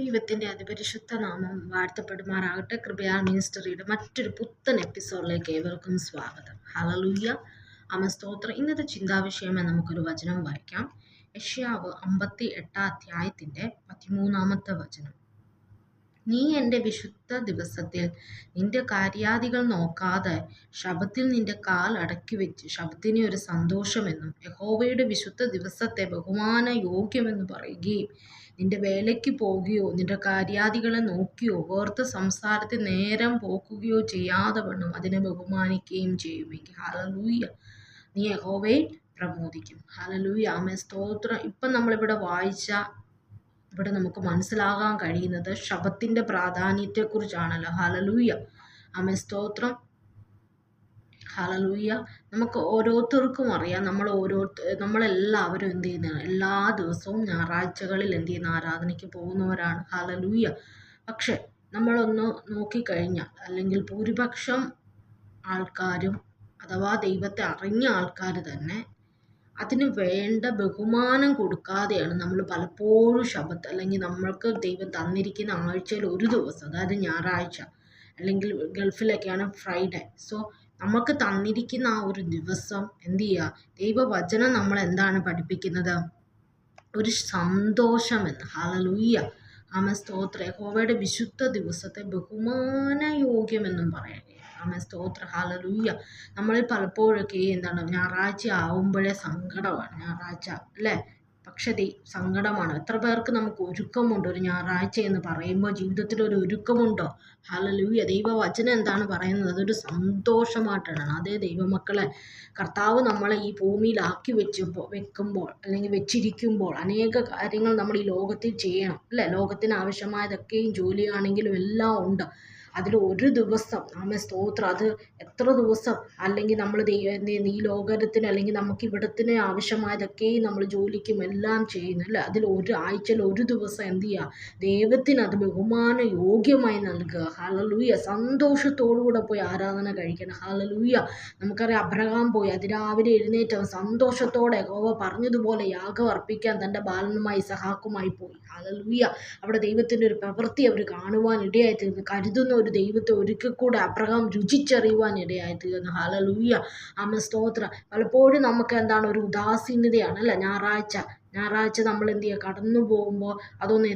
ദൈവത്തിൻ്റെ അതിപരിശുദ്ധ നാമം വാഴ്ത്തപ്പെടുമാറാകട്ടെ. കൃപയാൽ മിനിസ്റ്ററിയുടെ മറ്റൊരു പുത്തൻ എപ്പിസോഡിലേക്ക് ഏവർക്കും സ്വാഗതം. ഹല്ലേലൂയ. സ്തോത്രം. ഇന്നത്തെ ചിന്താവിഷയമായി നമുക്കൊരു വചനം വായിക്കാം. യെശയ്യാവ് 58 അധ്യായത്തിൻ്റെ 13 വചനം. നീ എൻ്റെ വിശുദ്ധ ദിവസത്തിൽ നിന്റെ കാര്യാദികൾ നോക്കാതെ ശബ്ബത്തിൽ നിന്റെ കാൽ അടക്കി വെച്ച് ശബ്ബത്തിനെ ഒരു സന്തോഷമെന്നും യഹോവയുടെ വിശുദ്ധ ദിവസത്തെ ബഹുമാന യോഗ്യമെന്ന് പറയുകയും നിന്റെ വേലയ്ക്ക് പോകുകയോ നിന്റെ കാര്യാദികളെ നോക്കിയോ വേർത്ത സംസാരത്തിൽ നേരം പോക്കുകയോ ചെയ്യാതെ വണ്ണം അതിനെ ബഹുമാനിക്കുകയും ചെയ്യുമെങ്കിൽ ഹല്ലേലൂയ, നീ യഹോവയെ പ്രമോദിക്കും. ഹല്ലേലൂയ. ആമേൻ. സ്തോത്രം. ഇപ്പം നമ്മളിവിടെ വായിച്ച ഇവിടെ നമുക്ക് മനസ്സിലാകാൻ കഴിയുന്നത് ശബ്ബത്തിൻ്റെ പ്രാധാന്യത്തെക്കുറിച്ചാണല്ലോ. ഹല്ലേലൂയ. ആമേൻ. സ്തോത്രം. ഹല്ലേലൂയ. നമുക്ക് ഓരോരുത്തർക്കും അറിയാം, നമ്മളെല്ലാവരും എന്ത് ചെയ്യുന്നതാണ്, എല്ലാ ദിവസവും ഞായറാഴ്ചകളിൽ എന്ത് ചെയ്യുന്ന ആരാധനയ്ക്ക് പോകുന്നവരാണ്. ഹല്ലേലൂയ. പക്ഷെ നമ്മളൊന്ന് നോക്കിക്കഴിഞ്ഞാൽ, അല്ലെങ്കിൽ ഭൂരിപക്ഷം ആൾക്കാരും അഥവാ ദൈവത്തെ അറിഞ്ഞ ആൾക്കാർ തന്നെ അതിന് വേണ്ട ബഹുമാനം കൊടുക്കാതെയാണ് നമ്മൾ പലപ്പോഴും ശബ്ബത്ത്, അല്ലെങ്കിൽ നമ്മൾക്ക് ദൈവം തന്നിരിക്കുന്ന ആഴ്ചയിൽ ഒരു ദിവസം, അതായത് ഞായറാഴ്ച, അല്ലെങ്കിൽ ഗൾഫിലൊക്കെയാണ് ഫ്രൈഡേ. സോ നമുക്ക് തന്നിരിക്കുന്ന ആ ഒരു ദിവസം എന്ത് ചെയ്യുക, ദൈവവചനം നമ്മൾ എന്താണ് പഠിപ്പിക്കുന്നത്, ഒരു സന്തോഷമെന്ന്. ഹല്ലേലൂയ. ആമേൻ. സ്തോത്രം. യഹോവയുടെ വിശുദ്ധ ദിവസത്തെ ബഹുമാന യോഗ്യമെന്നും പറയുകയാണ്. ആമേൻ. സ്തോത്രം. ഹല്ലേലൂയ. നമ്മളിൽ പലപ്പോഴൊക്കെ എന്താണ്, ഞായറാഴ്ച ആവുമ്പോഴേ സങ്കടമാണ്. ഞായറാഴ്ച അല്ലേ? പക്ഷേ സങ്കടമാണ്. എത്ര പേർക്ക് നമുക്ക് ഒരുക്കമുണ്ട് ഒരു ഞായറാഴ്ച എന്ന് പറയുമ്പോൾ? ജീവിതത്തിൽ ഒരു ഒരുക്കമുണ്ടോ? ഹല്ലേലൂയ. ദൈവവചനം എന്താണ് പറയുന്നത്? അതൊരു സന്തോഷമായിട്ടാണ്. അതേ ദൈവമക്കളെ, കർത്താവ് നമ്മളെ ഈ ഭൂമിയിലാക്കി വെക്കുമ്പോൾ അല്ലെങ്കിൽ വെച്ചിരിക്കുമ്പോൾ അനേക കാര്യങ്ങൾ നമ്മൾ ഈ ലോകത്തിൽ ചെയ്യണം അല്ലേ? ലോകത്തിന് ആവശ്യമായതൊക്കെയും ജോലിയാണെങ്കിലും എല്ലാം ഉണ്ട്. അതിൽ ഒരു ദിവസം ആമേൻ. സ്തോത്രം. അത് എത്ര ദിവസം, അല്ലെങ്കിൽ നമ്മൾ ഈ ലോകത്തിന് അല്ലെങ്കിൽ നമുക്ക് ഇവിടത്തിന് ആവശ്യമായതൊക്കെയും നമ്മൾ ജോലിക്കും എല്ലാം ചെയ്യുന്നു അല്ലേ? അതിൽ ആഴ്ചയിൽ ഒരു ദിവസം എന്ത് ചെയ്യുക, ദൈവത്തിന് അത് ബഹുമാന യോഗ്യമായി നൽകുക. ഹല്ലേലൂയ. സന്തോഷത്തോടുകൂടെ പോയി ആരാധന കഴിക്കണം. ഹല്ലേലൂയ. നമുക്കറിയാം, അബ്രഹാം പോയി അതിരാവിലെ എഴുന്നേറ്റ് സന്തോഷത്തോടെ യഹോവ പറഞ്ഞതുപോലെ യാഗം അർപ്പിക്കാൻ തൻ്റെ ബാലനുമായി ഇസഹാക്കുമായി പോയി. ഹല്ലേലൂയ. അവിടെ ദൈവത്തിൻ്റെ ഒരു പ്രവൃത്തി അവർ കാണുവാൻ ഇടയായി തീർന്നു. കരുതുന്ന ഒരു ദൈവത്തെ ഒരിക്കൽ കൂടെ അബ്രഹാം രുചിച്ചറിയുവാൻ ഇടയായി തീർന്നു. ഹല്ലേലൂയ. ആമേൻ. സ്തോത്രം. പലപ്പോഴും നമുക്ക് എന്താണ്, ഒരു ഉദാസീനതയാണ് അല്ലേ? ഞായറാഴ്ച നമ്മൾ എന്ത് ചെയ്യുക, കടന്നു പോകുമ്പോൾ അതൊന്ന്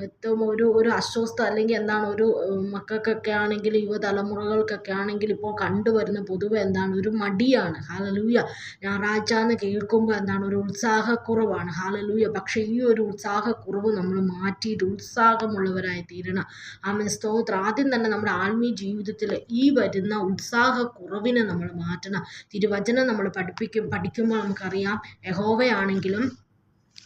എത്തുമ്പോൾ ഒരു അസ്വസ്ഥ, അല്ലെങ്കിൽ എന്താണ്, ഒരു മക്കൾക്കൊക്കെ ആണെങ്കിൽ യുവതലമുറകൾക്കൊക്കെ ആണെങ്കിൽ ഇപ്പോൾ കണ്ടുവരുന്ന പൊതുവെ എന്താണ്, ഒരു മടിയാണ്. ഹല്ലേലൂയ. ഞായറാഴ്ച എന്ന് കേൾക്കുമ്പോൾ എന്താണ്, ഒരു ഉത്സാഹക്കുറവാണ്. ഹല്ലേലൂയ. പക്ഷേ ഈ ഒരു ഉത്സാഹക്കുറവ് നമ്മൾ മാറ്റിയിട്ട് ഉത്സാഹമുള്ളവരായി തീരണം. ആമേൻ. സ്തോത്രം. ആദ്യം തന്നെ നമ്മുടെ ആത്മീയ ജീവിതത്തിൽ ഈ വരുന്ന ഉത്സാഹക്കുറവിനെ നമ്മൾ മാറ്റണം. തിരുവചനം നമ്മൾ പഠിക്കുമ്പോൾ നമുക്കറിയാം, യഹോവയാണെങ്കിലും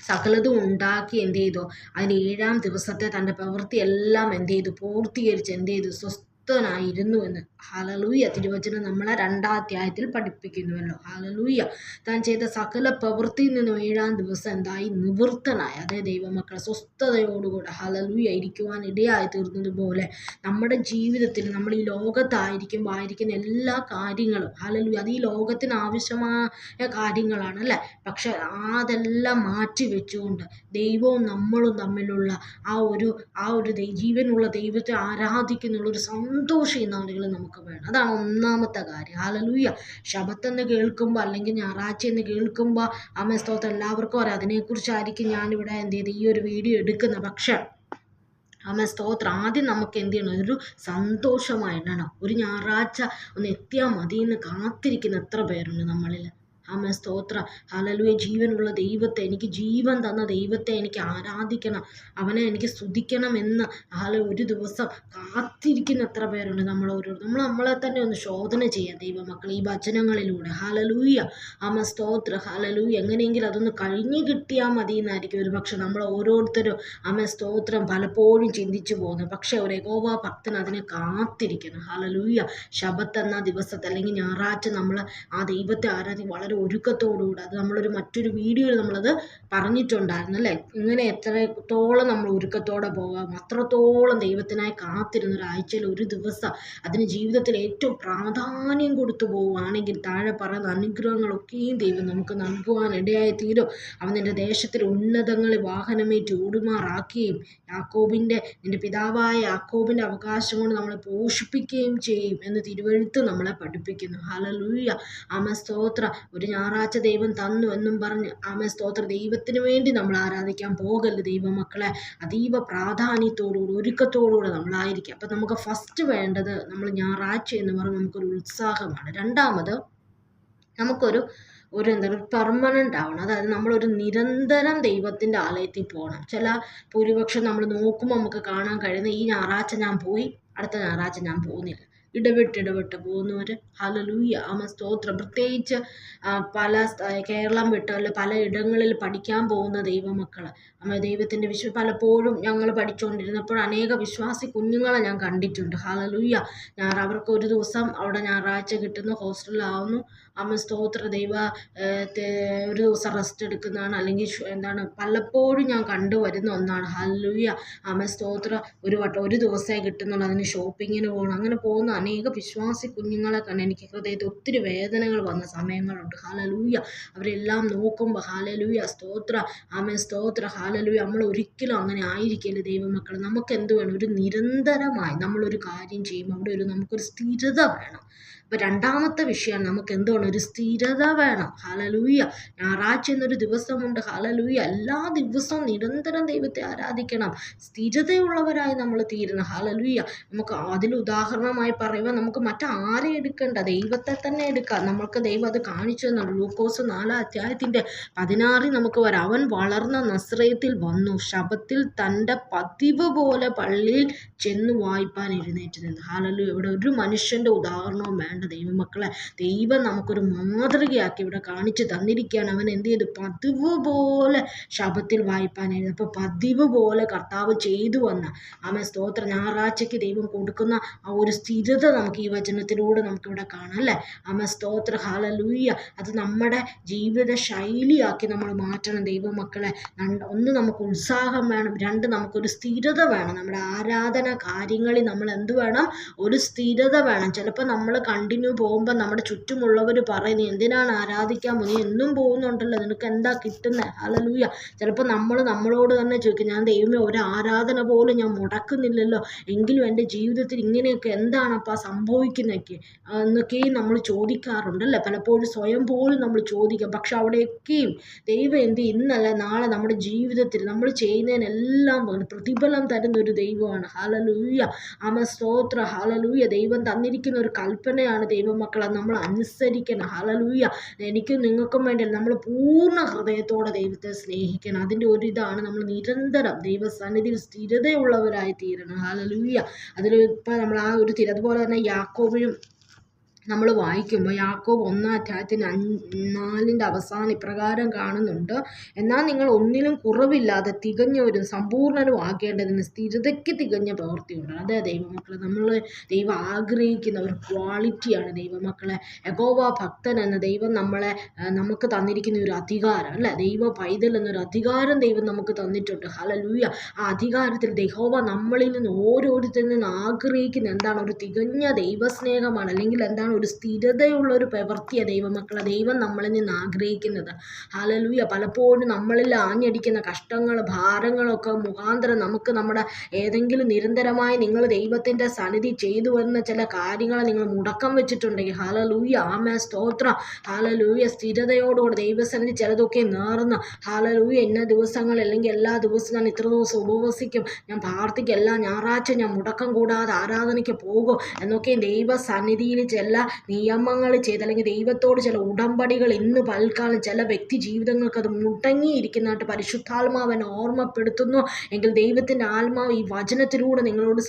സകലതും ഉണ്ടാക്കി എന്ത് ചെയ്തു, അതിന് 7-ാം ദിവസത്തെ തൻ്റെ പ്രവൃത്തി എല്ലാം എന്ത് ചെയ്തു, പൂർത്തീകരിച്ച് എന്ത് ചെയ്തു, സ്വസ്ഥനായിരുന്നു എന്ന്. ഹല്ലേലൂയ. തിരുവചനം നമ്മളെ 2-ാം അധ്യായത്തിൽ പഠിപ്പിക്കുന്നുവല്ലോ. ഹല്ലേലൂയ. താൻ ചെയ്ത സകല പ്രവൃത്തിയിൽ നിന്നും 7-ാം ദിവസം എന്തായി, നിവൃത്തനായി. അതേ ദൈവമക്കളെ, സ്വസ്ഥതയോടുകൂടെ ഹല്ലേലൂയ ഇരിക്കുവാൻ ഇടയായി തീർന്നതുപോലെ നമ്മുടെ ജീവിതത്തിൽ നമ്മൾ ഈ ലോകത്തായിരിക്കുമ്പോൾ ആയിരിക്കുന്ന എല്ലാ കാര്യങ്ങളും ഹല്ലേലൂയ, അത് ഈ ലോകത്തിന് ആവശ്യമായ കാര്യങ്ങളാണ് അല്ലേ? പക്ഷെ അതെല്ലാം മാറ്റി വെച്ചുകൊണ്ട് ദൈവവും നമ്മളും തമ്മിലുള്ള ആ ഒരു ജീവനുള്ള ദൈവത്തെ ആരാധിക്കുന്നുള്ള ഒരു സന്തോഷം ഈ നാളുകളിൽ നമുക്ക് വേണം. അതാണ് ഒന്നാമത്തെ കാര്യം. ഹല്ലേലൂയ. ശബ്ബത്തെന്ന് കേൾക്കുമ്പോൾ, അല്ലെങ്കിൽ ഞായറാഴ്ച എന്ന് കേൾക്കുമ്പോൾ ആമേൻ. സ്തോത്രം. എല്ലാവർക്കും അറിയാം, അതിനെക്കുറിച്ചായിരിക്കും ഞാനിവിടെ എന്ത് ചെയ്ത് ഈ ഒരു വീഡിയോ എടുക്കുന്നത്. പക്ഷേ ആമേൻ. സ്തോത്രം. ആദ്യം നമുക്ക് എന്ത് ചെയ്യണം, ഒരു സന്തോഷമായിടണം. ഒരു ഞായറാഴ്ച ഒന്ന് എത്തിയാൽ മതി എന്ന് കാത്തിരിക്കുന്ന എത്ര പേരുണ്ട് നമ്മളിൽ? ആമേൻ. സ്തോത്രം. ഹല്ലേലൂയ. ജീവനുള്ള ദൈവത്തെ, എനിക്ക് ജീവൻ തന്ന ദൈവത്തെ എനിക്ക് ആരാധിക്കണം, അവനെ എനിക്ക് സ്തുതിക്കണം എന്ന് ഒരു ദിവസം കാത്തിരിക്കുന്ന എത്ര പേരുണ്ട്? നമ്മളെ തന്നെ ഒന്ന് ശോധന ചെയ്യാം ദൈവമക്കൾ, ഈ വചനങ്ങളിലൂടെ. ഹല്ലേലൂയ. ആമേൻ. സ്തോത്രം. ഹല്ലേലൂയ. എങ്ങനെയെങ്കിലും അതൊന്ന് കഴിഞ്ഞു കിട്ടിയാൽ മതി എന്നായിരിക്കും ഒരു പക്ഷെ നമ്മൾ ഓരോരുത്തരും ആമേൻ. സ്തോത്രം പലപ്പോഴും ചിന്തിച്ചു പോകുന്നത്. പക്ഷെ ഒരു യഹോവ ഭക്തൻ അതിനെ കാത്തിരിക്കണം. ഹല്ലേലൂയ. ശബ്ബത്ത് എന്ന ദിവസത്തെ അല്ലെങ്കിൽ ഞായറാഴ്ച നമ്മൾ ആ ദൈവത്തെ ആരാധിക്കും, വളരെ ഒരുക്കത്തോടുകൂടി. അത് നമ്മളൊരു മറ്റൊരു വീഡിയോയിൽ നമ്മളത് പറഞ്ഞിട്ടുണ്ടായിരുന്നു അല്ലേ. ഇങ്ങനെ എത്രത്തോളം നമ്മൾ ഒരുക്കത്തോടെ പോകാം, അത്രത്തോളം ദൈവത്തിനായി കാത്തിരുന്ന ഒരാഴ്ചയിൽ ഒരു ദിവസം അതിന് ജീവിതത്തിൽ ഏറ്റവും പ്രാധാന്യം കൊടുത്തു പോവുകയാണെങ്കിൽ താഴെ പറയുന്ന അനുഗ്രഹങ്ങളൊക്കെയും ദൈവം നമുക്ക് നൽകുവാൻ ഇടയായി തീരും. അവൻ നിന്റെ ദേശത്തിൽ ഉന്നതങ്ങളിൽ വാഹനമേറ്റി ഓടുമാറാക്കുകയും നിന്റെ പിതാവായ യാക്കോബിൻ്റെ അവകാശം കൊണ്ട് നമ്മളെ പോഷിപ്പിക്കുകയും ചെയ്യും എന്ന് തിരുവെഴുത്ത് നമ്മളെ പഠിപ്പിക്കുന്നു. ഹല്ലേലൂയ. ആമേൻ സ്തോത്ര. ഒരു ഞായറാഴ്ച ദൈവം തന്നു എന്നും പറഞ്ഞ് ആമേൻ സ്തോത്ര ദൈവത്തിന് വേണ്ടി നമ്മൾ ആരാധിക്കാൻ പോകല്ല ദൈവമക്കളെ. അതീവ പ്രാധാന്യത്തോടുകൂടി ഒരുക്കത്തോടുകൂടി നമ്മളായിരിക്കും. അപ്പം നമുക്ക് ഫസ്റ്റ് വേണ്ടത് നമ്മൾ ഞായറാഴ്ച എന്ന് പറഞ്ഞാൽ നമുക്കൊരു ഉത്സാഹമാണ്. രണ്ടാമത് നമുക്കൊരു പെർമനൻ്റ് ആവണം. അതായത് നമ്മളൊരു നിരന്തരം ദൈവത്തിൻ്റെ ആലയത്തിൽ പോകണം. ഭൂരിപക്ഷം നമ്മൾ നോക്കുമ്പോൾ നമുക്ക് കാണാൻ കഴിയുന്ന ഈ ഞായറാഴ്ച ഞാൻ പോയി, അടുത്ത ഞായറാഴ്ച ഞാൻ പോകുന്നില്ല. ഇടവിട്ട് പോകുന്നവർ. ഹല്ലേലൂയ. ആമേൻ സ്തോത്രം. പ്രത്യേകിച്ച് കേരളം വിട്ട് അല്ല പല ഇടങ്ങളിൽ പഠിക്കാൻ പോകുന്ന ദൈവമക്കൾ, ദൈവത്തിൻ്റെ പലപ്പോഴും ഞങ്ങൾ പഠിച്ചുകൊണ്ടിരുന്നപ്പോൾ അനേക വിശ്വാസി കുഞ്ഞുങ്ങളെ ഞാൻ കണ്ടിട്ടുണ്ട്. ഹല്ലേലൂയ. അവർക്ക് ഒരു ദിവസം അവിടെ ഞായറാഴ്ച കിട്ടുന്നു, ഹോസ്റ്റലിലാവുന്നു. ആമേൻ സ്തോത്ര. ഒരു ദിവസം റെസ്റ്റ് എടുക്കുന്നതാണ്, അല്ലെങ്കിൽ പലപ്പോഴും ഞാൻ കണ്ടുവരുന്ന ഒന്നാണ്. ഹല്ലേലൂയ. ആമേൻ സ്തോത്ര. ഒരു ദിവസമേ കിട്ടുന്നുള്ളൂ, അതിന് ഷോപ്പിങ്ങിന് പോകണം. അങ്ങനെ പോകുന്ന അനേക വിശ്വാസി കുഞ്ഞുങ്ങളെ കണ്ട് എനിക്ക് ഹൃദയത്തിൽ ഒത്തിരി വേദനകൾ വന്ന സമയങ്ങളുണ്ട്. ഹല്ലേലൂയ. അവരെല്ലാം നോക്കുമ്പോൾ ഹല്ലേലൂയ സ്തോത്ര. ആമേൻ സ്തോത്ര. ഹല്ലേലൂയ. നമ്മൾ ഒരിക്കലും അങ്ങനെ ആയിരിക്കില്ല ദൈവമക്കൾ. നമുക്ക് എന്ത് വേണം? ഒരു നിരന്തരമായി നമ്മളൊരു കാര്യം ചെയ്യുമ്പോൾ അവിടെ നമുക്കൊരു സ്ഥിരത വേണം. അപ്പോൾ രണ്ടാമത്തെ വിഷയം നമുക്ക് എന്താണ്? ഒരു സ്ഥിരത വേണം. ഹല്ലേലൂയ. ഞായറാഴ്ച എന്നൊരു ദിവസമുണ്ട്. ഹല്ലേലൂയ. എല്ലാ ദിവസവും നിരന്തരം ദൈവത്തെ ആരാധിക്കണം. സ്ഥിരതയുള്ളവരായി നമ്മൾ തീരണം. ഹല്ലേലൂയ. നമുക്ക് അതിൽ ഉദാഹരണമായി പറയുമ്പോൾ നമുക്ക് മറ്റാരെ എടുക്കണ്ട, ദൈവത്തെ തന്നെ എടുക്കാം. നമുക്ക് ദൈവം അത് കാണിച്ചു തന്നുണ്ട്. ലൂക്കോസ് 4:16 നമുക്ക് വരാം. അവൻ വളർന്ന നസ്രയത്തിൽ വന്നു, ശബ്ബത്തിൽ തൻ്റെ പതിവ് പോലെ പള്ളിയിൽ ചെന്ന് വായിപ്പാൻ എഴുന്നേറ്റ് നിന്ന്. ഹല്ലേലൂയ. ഇവിടെ ഒരു മനുഷ്യൻ്റെ ഉദാഹരണവും വേണ്ട ദൈവമക്കളെ. ദൈവം നമുക്കൊരു മാതൃകയാക്കി ഇവിടെ കാണിച്ചു തന്നിരിക്കുകയാണ്. അവൻ എന്ത് ചെയ്തു? പതിവ് പോലെ ശബ്ബത്തിൽ വായിപ്പാൻ എഴുതി. അപ്പോൾ പതിവ് പോലെ കർത്താവ് ചെയ്തു വന്ന ആമേൻ സ്തോത്ര ഞായറാഴ്ചയ്ക്ക് ദൈവം കൊടുക്കുന്ന ആ ഒരു സ്ഥിരത നമുക്ക് ഈ വചനത്തിലൂടെ നമുക്കിവിടെ കാണാം അല്ലേ. ആമേൻ സ്തോത്ര. ഹല്ലേലൂയ. അത് നമ്മുടെ ജീവിത ശൈലിയാക്കി നമ്മൾ മാറ്റണം ദൈവമക്കളെ. ഒന്ന് നമുക്ക് ഉത്സാഹം വേണം, രണ്ട് നമുക്കൊരു സ്ഥിരത വേണം. നമ്മുടെ ആരാധന കാര്യങ്ങളിൽ നമ്മൾ എന്ത് വേണം? ഒരു സ്ഥിരത വേണം. ചിലപ്പോൾ നമ്മൾ കണ്ടിന്യൂ പോകുമ്പോൾ നമ്മുടെ ചുറ്റുമുള്ളവർ പറയുന്നത് എന്തിനാണ് ആരാധിക്കാൻ പോകുന്നത്, നീ എന്നും പോകുന്നുണ്ടല്ലോ, നിനക്ക് എന്താ കിട്ടുന്നത്? ഹല്ലേലൂയ. ചിലപ്പോൾ നമ്മളോട് തന്നെ ചോദിക്കും, ഞാൻ ദൈവമേ ഒരു ആരാധന പോലും ഞാൻ മുടക്കുന്നില്ലല്ലോ, എങ്കിലും എൻ്റെ ജീവിതത്തിൽ ഇങ്ങനെയൊക്കെ എന്താണപ്പാ സംഭവിക്കുന്നതൊക്കെ എന്നൊക്കെയും നമ്മൾ ചോദിക്കാറുണ്ടല്ലേ. പലപ്പോഴും സ്വയം പോലും നമ്മൾ ചോദിക്കാം. പക്ഷെ അവിടെയൊക്കെയും ദൈവം ഇന്നല്ല നാളെ നമ്മുടെ ജീവിതത്തിൽ നമ്മൾ ചെയ്യുന്നതിനെല്ലാം പ്രതിഫലം തരുന്ന ഒരു ദൈവമാണ്. ഹല്ലേലൂയ. ആമേൻ സ്തോത്ര. ഹല്ലേലൂയ. ദൈവം തന്നിരിക്കുന്ന ഒരു കൽപ്പനയാണ് ദൈവമക്കളെ, നമ്മൾ അനുസരിക്കണം. ഹല്ലേലൂയ. എനിക്കും നിങ്ങൾക്കും വേണ്ടി നമ്മൾ പൂർണ്ണ ഹൃദയത്തോടെ ദൈവത്തെ സ്നേഹിക്കണം. അതിൻ്റെ ഒരിതാണ് നമ്മൾ നിരന്തരം ദൈവസന്നിധിയിൽ സ്ഥിരതയുള്ളവരായി തീരണം. ഹല്ലേലൂയ. ഇപ്പം നമ്മൾ ആ ഒരു അതുപോലെ തന്നെ യാക്കോബിനും നമ്മൾ വായിക്കുമ്പോൾ യാക്കോബ് 1:4 അവസാനം ഇപ്രകാരം കാണുന്നുണ്ട്, എന്നാൽ നിങ്ങൾ ഒന്നിലും കുറവില്ലാതെ തികഞ്ഞവരും സമ്പൂർണ്ണരും ആകേണ്ടതിന് സ്ഥിരതയ്ക്ക് തികഞ്ഞ പ്രവൃത്തിയുണ്ട്. അതെ ദൈവമക്കളെ, ദൈവം ആഗ്രഹിക്കുന്ന ഒരു ക്വാളിറ്റിയാണ് ദൈവമക്കളെ. യഹോവ ഭക്തൻ എന്ന ദൈവം നമുക്ക് തന്നിരിക്കുന്ന ഒരു അധികാരം അല്ലേ. ദൈവ പൈതൽ എന്നൊരു അധികാരം ദൈവം നമുക്ക് തന്നിട്ടുണ്ട്. ഹല്ലേലൂയ. ആ അധികാരത്തിൽ യഹോവ നമ്മളിൽ നിന്ന് ഓരോരുത്തരിൽ നിന്ന് ആഗ്രഹിക്കുന്ന എന്താണ്? ഒരു തികഞ്ഞ ദൈവസ്നേഹമാണ്, അല്ലെങ്കിൽ എന്താണ്? ഒരു സ്ഥിരതയുള്ള ഒരു പ്രവൃത്തിയ ദൈവമക്കളെ ദൈവം നമ്മളിൽ നിന്ന് ആഗ്രഹിക്കുന്നത്. ഹല്ലേലൂയ. പലപ്പോഴും നമ്മളിൽ ആഞ്ഞടിക്കുന്ന കഷ്ടങ്ങൾ ഭാരങ്ങളൊക്കെ മുഖാന്തരം നമുക്ക് നമ്മുടെ ഏതെങ്കിലും നിരന്തരമായി നിങ്ങൾ ദൈവത്തിൻ്റെ സന്നിധി ചെയ്തു വരുന്ന ചില കാര്യങ്ങൾ നിങ്ങൾ മുടക്കം വെച്ചിട്ടുണ്ടെങ്കിൽ ഹല്ലേലൂയ. ആമേൻ സ്തോത്രം. ഹല്ലേലൂയ. സ്ഥിരതയോടുകൂടി ദൈവസന്നിധി ചിലതൊക്കെ നേർന്ന് ഹല്ലേലൂയ ഇന്ന ദിവസങ്ങൾ അല്ലെങ്കിൽ എല്ലാ ദിവസവും ഞാൻ ഇത്ര ദിവസം ഉപവസിക്കും, ഞാൻ പ്രാർത്ഥിക്കും, എല്ലാ ഞായറാഴ്ച ഞാൻ മുടക്കം കൂടാതെ ആരാധനയ്ക്ക് പോകും എന്നൊക്കെ ദൈവസന്നിധിയിൽ ചില നിയമങ്ങൾ ചെയ്ത് അല്ലെങ്കിൽ ദൈവത്തോട് ചില ഉടമ്പടികൾ ഇന്ന് പൽക്കാലം ചില വ്യക്തി ജീവിതങ്ങൾക്ക് അത് മുടങ്ങിയിരിക്കുന്നതായിട്ട് പരിശുദ്ധാത്മാവനെ ഓർമ്മപ്പെടുത്തുന്നു. എങ്കിൽ ദൈവത്തിൻ്റെ ആത്മാവ് ഈ വചനത്തിലൂടെ നിങ്ങളോട്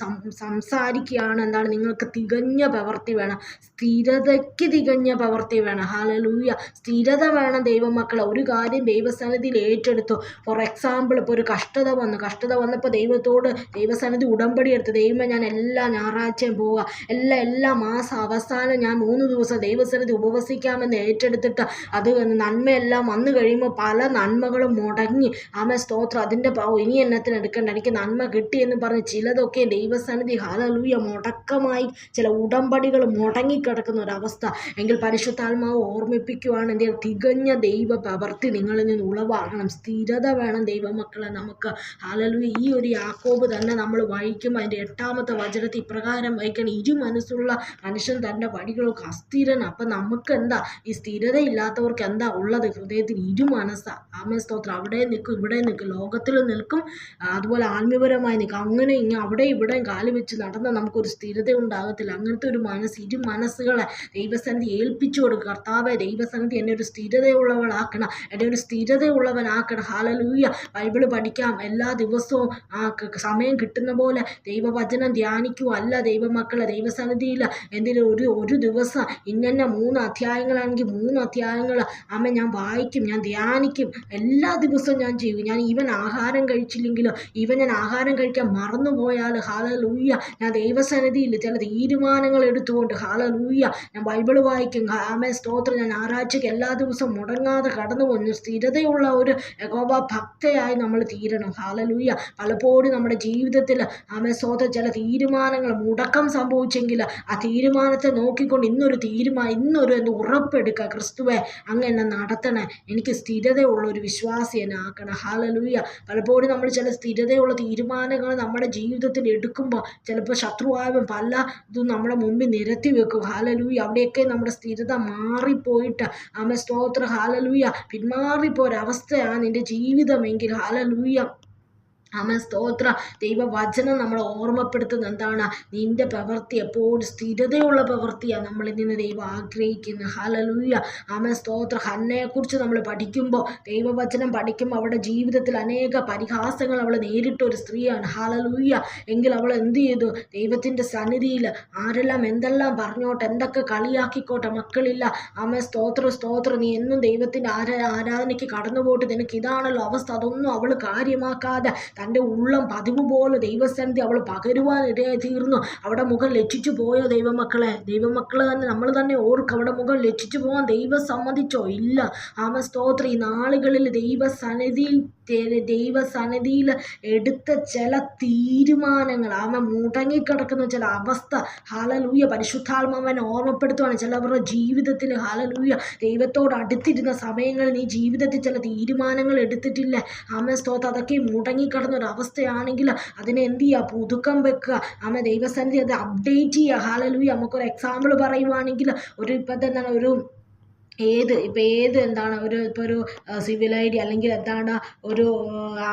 സംസാരിക്കുകയാണ്. എന്താണ്? നിങ്ങൾക്ക് തികഞ്ഞ പ്രവൃത്തി വേണം, സ്ഥിരതയ്ക്ക് തികഞ്ഞ പ്രവൃത്തി വേണം. ഹല്ലേലൂയ. സ്ഥിരത വേണം ദൈവമക്കളെ. ഒരു കാര്യം ദൈവസന്നിധിയിൽ ഏറ്റെടുത്തു. ഫോർ എക്സാമ്പിൾ, ഇപ്പോൾ ഒരു കഷ്ടത വന്നപ്പോൾ ദൈവസന്നിധി ഉടമ്പടി എടുത്ത്, ദൈവമേ ഞാൻ എല്ലാ ഞായറാഴ്ചയും പോവുക, എല്ലാ മാസം അവസാനം ഞാൻ 3 ദിവസം ദൈവസന്നിധി ഉപവസിക്കാമെന്ന് ഏറ്റെടുത്തിട്ട് അത് നന്മയെല്ലാം വന്നു കഴിയുമ്പോൾ പല നന്മകളും മുടങ്ങി. സ്തോത്രം. അതിൻ്റെ ഇനി എന്നത്തിന് എടുക്കണ്ട, എനിക്ക് നന്മ കിട്ടിയെന്ന് പറഞ്ഞ് ചിലതൊക്കെ ദൈവസന്നിധി ഹല്ലേലൂയ മുടക്കമായി ചില ഉടമ്പടികൾ മുടങ്ങിക്കിടക്കുന്ന ഒരവസ്ഥ. എങ്കിൽ പരിശുദ്ധാത്മാവ് ഓർമ്മിപ്പിക്കുവാണ്, എൻ്റെ തികഞ്ഞ ദൈവ പ്രവൃത്തി നിങ്ങളിൽ നിന്ന് ഉളവാകണം. സ്ഥിരത വേണം ദൈവമക്കളെ നമുക്ക്. ഹല്ലേലൂയ. ഈ ഒരു യാക്കോബ് തന്നെ നമ്മൾ വായിക്കുമ്പോൾ അതിൻ്റെ 8-ാമത്തെ വചനത്തിൽ ഇപ്രകാരം വായിക്കണം, ഇരുമനസ്സുള്ള മനുഷ്യൻ തൻ്റെ വഴികളൊക്കെ അസ്ഥിരൻ. അപ്പം നമുക്ക് എന്താ, ഈ സ്ഥിരതയില്ലാത്തവർക്ക് എന്താ ഉള്ളത്? ഹൃദയത്തിൽ ഇരുമനസ്സാണ്. സ്തോത്രം. അവിടെ നിൽക്കും ഇവിടെ നിൽക്കും, ലോകത്തിൽ നിൽക്കും, അതുപോലെ ആത്മീയപരമായി നിൽക്കും. അങ്ങനെ ഇങ്ങനെ അവിടെ ഇവിടെയും കാല് വെച്ച് നടന്നാൽ നമുക്കൊരു സ്ഥിരത ഉണ്ടാകത്തില്ല. അങ്ങനത്തെ ഒരു ഇരു മനസ്സുകളെ ദൈവസന്നിധി ഏൽപ്പിച്ചു കൊടുക്കുക. കർത്താവെ, ദൈവസന്നിധി എന്നെ ഒരു സ്ഥിരതയുള്ളവളാക്കണം, എന്നെ ഒരു സ്ഥിരതയുള്ളവനാക്കണം. ഹല്ലേലൂയ. ബൈബിള് പഠിക്കാം എല്ലാ ദിവസവും സമയം കിട്ടുന്ന പോലെ ദൈവവചനം ധ്യാനിക്കുക അല്ല ദൈവമക്കളെ. ദൈവസന്നിധിയിൽ എന്തെങ്കിലും ഒരു ദിവസം ഇന്ന 3 അധ്യായങ്ങളാണെങ്കിൽ 3 അധ്യായങ്ങൾ ഞാൻ വായിക്കും, ഞാൻ ധ്യാനിക്കും. എല്ലാ ദിവസവും ഞാൻ ചെയ്യും. ഞാൻ ആഹാരം കഴിച്ചില്ലെങ്കിലോ ഞാൻ ആഹാരം കഴിക്കാൻ മറന്നുപോയാൽ ഹല്ലേലൂയ, ഞാൻ ദൈവസന്നിധിയിൽ ചില തീരുമാനങ്ങൾ എടുത്തുകൊണ്ട് ഹല്ലേലൂയ ഞാൻ ബൈബിള് വായിക്കും. സ്തോത്രം. ഞാൻ ഞായറാഴ്ചയ്ക്ക് എല്ലാ ദിവസവും മുടങ്ങാതെ കടന്നു പോകുന്നു. സ്ഥിരതയുള്ള ഒരു യഹോവ ഭക്തയായി നമ്മൾ തീരണം. ഹല്ലേലൂയ. പലപ്പോഴും നമ്മുടെ ജീവിതത്തിൽ സ്തോത്രം ചില തീരുമാനങ്ങൾ മുടക്കം സംഭവിച്ചെങ്കിൽ ആ തീരുമാനത്തെ നോക്കിക്കൊണ്ട് ഇന്നൊരു ഉറപ്പെടുക്കുക, ക്രിസ്തുവെ അങ്ങ് എന്നെ നടത്തണേ, എനിക്ക് സ്ഥിരതയുള്ള ഒരു വിശ്വാസി എന്നെ ആക്കണം. ഹല്ലേലൂയ. പലപ്പോഴും നമ്മൾ ചില സ്ഥിരതയുള്ള തീരുമാനങ്ങൾ നമ്മുടെ ജീവിതത്തിൽ എടുക്കുമ്പോൾ ചിലപ്പോൾ ശത്രുവായും പല ഇതും നമ്മുടെ മുമ്പിൽ നിരത്തി വെക്കും. ഹല്ലേലൂയ. അവിടെയൊക്കെ നമ്മുടെ സ്ഥിരത മാറിപ്പോയിട്ട് സ്തോത്രം. ഹല്ലേലൂയ. പിന്മാറിപ്പോരവസ്ഥയാണ് നിൻ്റെ ജീവിതമെങ്കിൽ ഹല്ലേലൂയ സ്തോത്ര. ദൈവവചനം നമ്മളെ ഓർമ്മപ്പെടുത്തുന്നത് എന്താണ്? നിന്റെ പ്രവൃത്തി എപ്പോഴും സ്ഥിരതയുള്ള പ്രവൃത്തിയാണ് നമ്മളിൽ നിന്ന് ദൈവം ആഗ്രഹിക്കുന്നത്. ഹല്ലേലൂയ. സ്തോത്ര. ഹന്നയെക്കുറിച്ച് നമ്മൾ പഠിക്കുമ്പോൾ, ദൈവവചനം പഠിക്കുമ്പോൾ അവളുടെ ജീവിതത്തിൽ അനേക പരിഹാസങ്ങൾ അവൾ നേരിട്ട ഒരു സ്ത്രീയാണ്. ഹല്ലേലൂയ. എങ്കിൽ അവൾ എന്ത് ചെയ്തു? ദൈവത്തിൻ്റെ സന്നിധിയിൽ ആരെല്ലാം എന്തെല്ലാം പറഞ്ഞോട്ടെ, എന്തൊക്കെ കളിയാക്കിക്കോട്ടെ, മക്കളില്ല. സ്തോത്ര. നീ എന്നും ദൈവത്തിൻ്റെ ആരാധനയ്ക്ക് കടന്നു പോയിട്ട് നിനക്ക് ഇതാണല്ലോ അവസ്ഥ. അതൊന്നും അവൾ കാര്യമാക്കാതെ തൻ്റെ ഉള്ളം പതിവ് പോലെ ദൈവസന്നിധി അവൾ പകരുവാൻ ഇടയായി തീർന്നു. അവിടെ മുഖം ലജ്ജിച്ചു പോയോ ദൈവമക്കളെ തന്നെ നമ്മൾ തന്നെ ഓർക്കും. അവിടെ മുഖം ലജ്ജിച്ചു പോകാൻ ദൈവം സമ്മതിച്ചോ? ഇല്ല. സ്തോത്രം. ഈ നാളുകളിൽ ദൈവസന്നിധിയിൽ എടുത്ത ചില തീരുമാനങ്ങൾ മുടങ്ങിക്കിടക്കുന്ന ചില അവസ്ഥ ഹല്ലേലൂയ പരിശുദ്ധാത്മാവനെ ഓർമ്മപ്പെടുത്തുവാണ് ചിലവരുടെ ജീവിതത്തിൽ. ഹല്ലേലൂയ. ദൈവത്തോട് അടുത്തിരുന്ന സമയങ്ങളിൽ നീ ജീവിതത്തിൽ ചില തീരുമാനങ്ങൾ എടുത്തിട്ടില്ല. സ്തോത്രം. അതൊക്കെ മുടങ്ങിക്കിടന്ന ഒരവസ്ഥയാണെങ്കിൽ അതിനെ എന്ത് ചെയ്യുക? പുതുക്കം വെക്കുക. ദൈവസന്നിധി അത് അപ്ഡേറ്റ് ചെയ്യുക. ഹല്ലേലൂയ. നമുക്കൊരു എക്സാമ്പിൾ പറയുവാണെങ്കിൽ ഒരു സിവിൽ ഐ ഡി അല്ലെങ്കിൽ ഒരു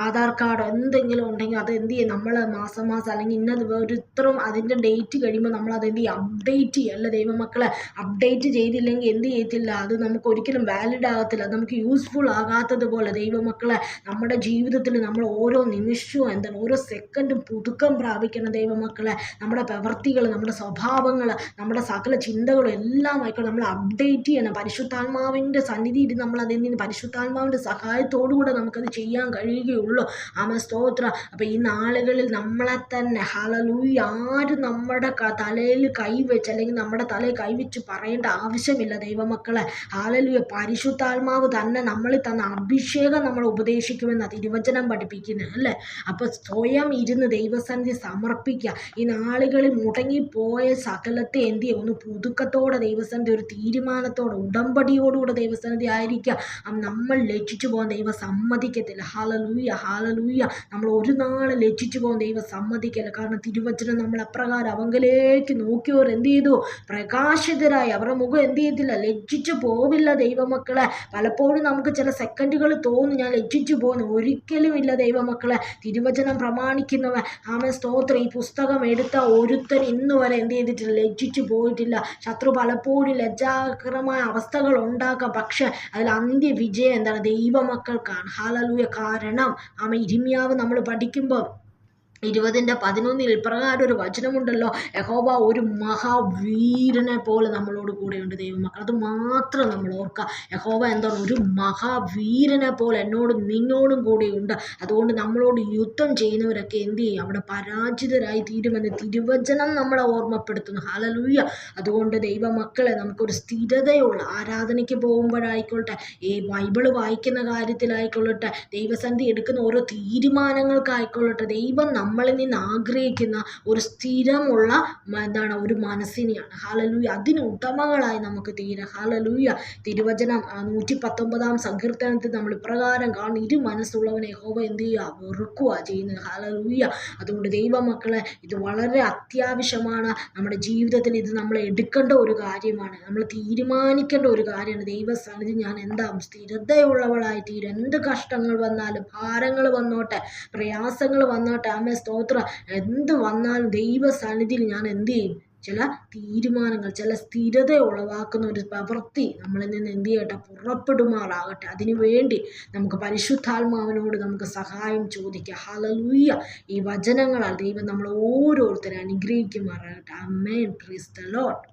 ആധാർ കാർഡോ എന്തെങ്കിലും ഉണ്ടെങ്കിൽ അത് എന്ത് ചെയ്യും? നമ്മൾ മാസം അല്ലെങ്കിൽ ഇത്രയും അതിൻ്റെ ഡേറ്റ് കഴിയുമ്പോൾ നമ്മൾ അത് എന്ത് ചെയ്യും? അപ്ഡേറ്റ് ചെയ്യുക. അല്ല ദൈവമക്കളെ, അപ്ഡേറ്റ് ചെയ്തില്ലെങ്കിൽ എന്ത് ചെയ്യത്തില്ല? അത് നമുക്ക് ഒരിക്കലും വാലിഡ് ആകത്തില്ല, നമുക്ക് യൂസ്ഫുൾ ആകാത്തതുപോലെ ദൈവമക്കളെ നമ്മുടെ ജീവിതത്തിൽ നമ്മൾ ഓരോ നിമിഷവും ഓരോ സെക്കൻഡും പുതുക്കം പ്രാപിക്കണം ദൈവമക്കളെ. നമ്മുടെ പ്രവൃത്തികൾ, നമ്മുടെ സ്വഭാവങ്ങൾ, നമ്മുടെ സകല ചിന്തകളും എല്ലാം ആയിക്കോട്ടെ നമ്മൾ അപ്ഡേറ്റ് ചെയ്യണം. പരിശുദ്ധാത്മാവിൻ്റെ സന്നിധിയിൽ നമ്മൾ അതിന് പരിശുദ്ധാത്മാവിൻ്റെ സഹായത്തോടുകൂടെ നമുക്കത് ചെയ്യാൻ കഴിയുകയുള്ളൂ. സ്തോത്രം. അപ്പോൾ ഈ നാളുകളിൽ നമ്മളെ തന്നെ ഹല്ലേലൂയ ആരും നമ്മുടെ തലയിൽ കൈവച്ച് അല്ലെങ്കിൽ നമ്മുടെ തലയിൽ കൈവച്ച് പറയേണ്ട ആവശ്യമില്ല ദൈവമക്കളെ. ഹല്ലേലൂയ. പരിശുദ്ധാത്മാവ് തന്നെ നമ്മളിൽ തന്ന അഭിഷേകം നമ്മൾ ഉപദേശിക്കുമെന്നാണ് തിരുവചനം പഠിപ്പിക്കുന്നത് അല്ലേ. അപ്പോൾ സ്വയം ഇരുന്ന് ദൈവസന്നിധി സമർപ്പിക്കുക. ഈ നാളുകളിൽ മുടങ്ങിപ്പോയ സകലത്തെ എന്ത് ചെയ്യുക? ഒന്ന് പുതുക്കത്തോടെ ദൈവസന്നിധി, ഒരു തീരുമാനത്തോടെ, ഉടമ്പടിയോടുകൂടെ ദൈവസന്നിധി ആയിരിക്കുക. നമ്മൾ ലജ്ജിച്ചു പോകാൻ ദൈവം സമ്മതിക്കത്തില്ല. ഹല്ലേലൂയ. നമ്മൾ ഒരു നാൾ ലജ്ജിച്ചു പോകാൻ ദൈവം സമ്മതിക്കില്ല. കാരണം തിരുവചനം നമ്മൾ അപ്രകാരം അവങ്കിലേക്ക് നോക്കിയവർ എന്ത് ചെയ്തു? പ്രകാശിതരായി. അവരുടെ മുഖം എന്ത് ചെയ്തില്ല? ലജ്ജിച്ചു പോവില്ല ദൈവമക്കളെ. പലപ്പോഴും നമുക്ക് ചില സെക്കൻഡുകൾ തോന്നും ഞാൻ ലജ്ജിച്ചു പോകുന്നു. ഒരിക്കലും ഇല്ല ദൈവമക്കളെ. തിരുവചനം പ്രമാണിക്കുന്നവൻ സ്തോത്രം. ഈ പുസ്തകം എടുത്ത ഒരുത്തൻ ഇന്ന് വരെ എന്ത് ചെയ്തിട്ടില്ല? ലജ്ജിച്ചു പോയിട്ടില്ല. ശത്രു പലപ്പോഴും ലജ്ജാകരമായ അവസ്ഥകൾ ഉണ്ടാക്കാം, പക്ഷെ അതിൽ അന്ത്യവിജയം എന്താണ്? ദൈവമക്കൾക്കാണ്. ഹല്ലേലൂയ. കാരണം ഇരിമ്യാവ് നമ്മൾ പഠിക്കുമ്പോൾ 20:11 ഇപ്രകാരം ഒരു വചനമുണ്ടല്ലോ, യഹോവ ഒരു മഹാവീരനെ പോലെ നമ്മളോട് കൂടെയുണ്ട് ദൈവമക്കൾ. അത് മാത്രം നമ്മൾ ഓർക്കുക. യഹോവ എന്താണ്? ഒരു മഹാവീരനെ പോലെ എന്നോടും നിന്നോടും കൂടെയുണ്ട്. അതുകൊണ്ട് നമ്മളോട് യുദ്ധം ചെയ്യുന്നവരൊക്കെ എന്ത് ചെയ്യും? അവിടെ പരാജിതരായി തീരുമെന്ന് തിരുവചനം നമ്മളെ ഓർമ്മപ്പെടുത്തുന്നു. ഹല്ലേലൂയ. അതുകൊണ്ട് ദൈവമക്കളെ, നമുക്കൊരു സ്ഥിരതയുള്ള ആരാധനയ്ക്ക് പോകുമ്പോഴായിക്കൊള്ളട്ടെ, ഈ ബൈബിള് വായിക്കുന്ന കാര്യത്തിലായിക്കൊള്ളട്ടെ, ദൈവസന്ധി എടുക്കുന്ന ഓരോ തീരുമാനങ്ങൾക്കായിക്കൊള്ളട്ടെ, ദൈവം നമ്മളിൽ നിന്ന് ആഗ്രഹിക്കുന്ന ഒരു സ്ഥിരമുള്ള ഒരു മനസ്സിനെയാണ്. ഹല്ലേലൂയ. അതിന് ഉടമകളായി നമുക്ക് തീരാം. ഹല്ലേലൂയ. തിരുവചനം 119 സങ്കീർത്തനത്തിൽ നമ്മൾ ഇപ്രകാരം കാണുന്നു, ഇരു മനസ്സുള്ളവനെ യഹോവ എന്ത് ചെയ്യുക? വെറുക്കുക ചെയ്യുന്നത്. ഹല്ലേലൂയ. അതുകൊണ്ട് ദൈവമക്കളെ, ഇത് വളരെ അത്യാവശ്യമാണ് നമ്മുടെ ജീവിതത്തിൽ. ഇത് നമ്മൾ എടുക്കേണ്ട ഒരു കാര്യമാണ്, നമ്മൾ തീരുമാനിക്കേണ്ട ഒരു കാര്യമാണ്. ദൈവസന്നിധി ഞാൻ എന്താവും? സ്ഥിരതയുള്ളവളായി തീരും. എന്ത് കഷ്ടങ്ങൾ വന്നാലും, ഭാരങ്ങൾ വന്നോട്ടെ, പ്രയാസങ്ങൾ വന്നോട്ടെ, സ്തോത്രം, എന്ത് വന്നാലും ദൈവസന്നിധിയിൽ ഞാൻ എന്ത് ചെയ്യും? ചില തീരുമാനങ്ങൾ, ചില സ്ഥിരത ഉളവാക്കുന്ന ഒരു പ്രവൃത്തി നമ്മളിൽ നിന്ന് എന്ത് ചെയ്യട്ടെ? പുറപ്പെടുമാറാകട്ടെ. അതിനു വേണ്ടി നമുക്ക് പരിശുദ്ധാത്മാവിനോട് നമുക്ക് സഹായം ചോദിക്കാം. ഹല്ലേലൂയ. ഈ വചനങ്ങളാൽ ദൈവം നമ്മൾ ഓരോരുത്തരെ അനുഗ്രഹിക്കുമാറാകട്ടെ. ആമേൻ. Praise the Lord.